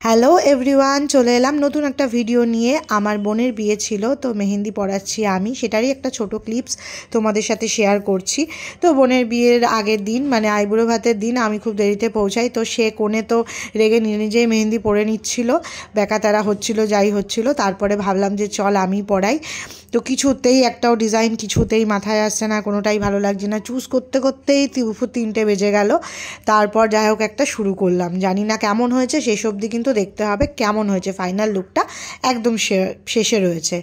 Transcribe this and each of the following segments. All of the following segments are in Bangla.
হ্যালো এভরিওয়ান, চলে এলাম নতুন একটা ভিডিও নিয়ে। আমার বোনের বিয়ে ছিল, তো মেহেন্দি পড়াচ্ছি আমি, সেটারই একটা ছোট ক্লিপস তোমাদের সাথে শেয়ার করছি। তো বোনের বিয়ের আগের দিন, মানে আইবুড়ো ভাতের দিন, আমি খুব দেরিতে পৌঁছাই। তো সে কোণে তো রেগে নিজেই মেহেন্দি পরে নিচ্ছিল, বেকাতারা হচ্ছিল, যাই হচ্ছিল। তারপরে ভাবলাম যে চল আমি পড়াই। তো কিছুতেই একটাও ডিজাইন কিছুতেই মাথায় আসছে না, কোনোটাই ভালো লাগছে না। চুজ করতে করতেই 3টে বেজে গেল। তারপর যাই হোক একটা শুরু করলাম, জানি না কেমন হয়েছে, শেষ অবধি কিন্তু দেখতে হবে কেমন হয়েছে। ফাইনাল লুকটা একদম শেষে রয়েছে।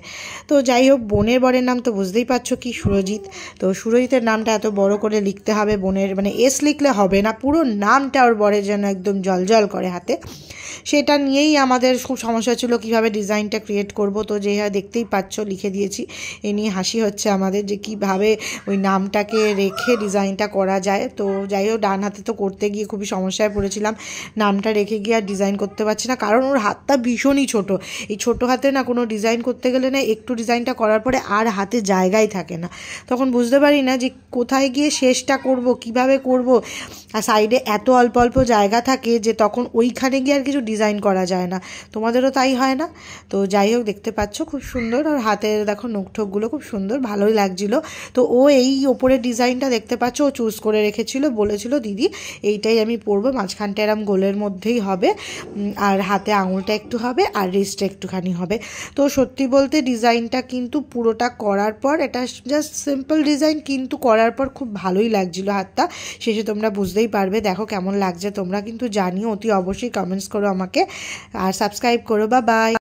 তো যাই হোক, বোনের বরের নাম তো বুঝতেই পারছো কি, সুরজিৎ। তো সুরজিতের নামটা এত বড় করে লিখতে হবে, বোনের মানে এস লিখলে হবে না, পুরো নামটা ওর বরের যেন একদম জলজল করে হাতে। সেটা নিয়েই আমাদের খুব সমস্যা ছিল, কিভাবে ডিজাইনটা ক্রিয়েট করব। তো যে দেখতেই পাচ্ছ লিখে দিয়েছি। এ নিয়ে হাসি হচ্ছে আমাদের যে কিভাবে ওই নামটাকে রেখে ডিজাইনটা করা যায়। তো যাই হোক, ডান হাতে তো করতে গিয়ে খুবই সমস্যায় পড়েছিলাম, নামটা রেখে গিয়ে আর ডিজাইন করতে পারছি না, কারণ ওর হাতটা ভীষণই ছোট। এই ছোট হাতে না কোনো ডিজাইন করতে গেলে না, একটু ডিজাইনটা করার পরে আর হাতে জায়গাই থাকে না, তখন বুঝতে পারি না যে কোথায় গিয়ে শেষটা করব, কিভাবে করব। আর সাইডে এত অল্প অল্প জায়গা থাকে যে তখন ওইখানে গিয়ে আর কিছু ডিজাইন করা যায় না। তোমাদেরও তাই হয় না? তো যাই হোক, দেখতে পাচ্ছ খুব সুন্দর, আর হাতের দেখো নোকঠোকগুলো খুব সুন্দর, ভালোই লাগছিলো। তো ও এই ওপরের ডিজাইনটা দেখতে পাচ্ছ ও চুজ করে রেখেছিল, বলেছিল দিদি এইটাই আমি পরবো, মাঝখানটা এরম গোলের মধ্যেই হবে, আর হাতে আঙুলটা একটু হবে, আর রিস্টটা একটুখানি হবে। তো সত্যি বলতে ডিজাইনটা কিন্তু পুরোটা করার পর, এটা জাস্ট সিম্পল ডিজাইন, কিন্তু করার পর খুব ভালোই লাগছিলো হাতটা। শেষে তোমরা বুঝতেই পারবে, দেখো কেমন লাগছে। তোমরা কিন্তু জানিও অতি অবশ্যই, কমেন্টস করো আমাকে, আর সাবস্ক্রাইব করো। Bye bye.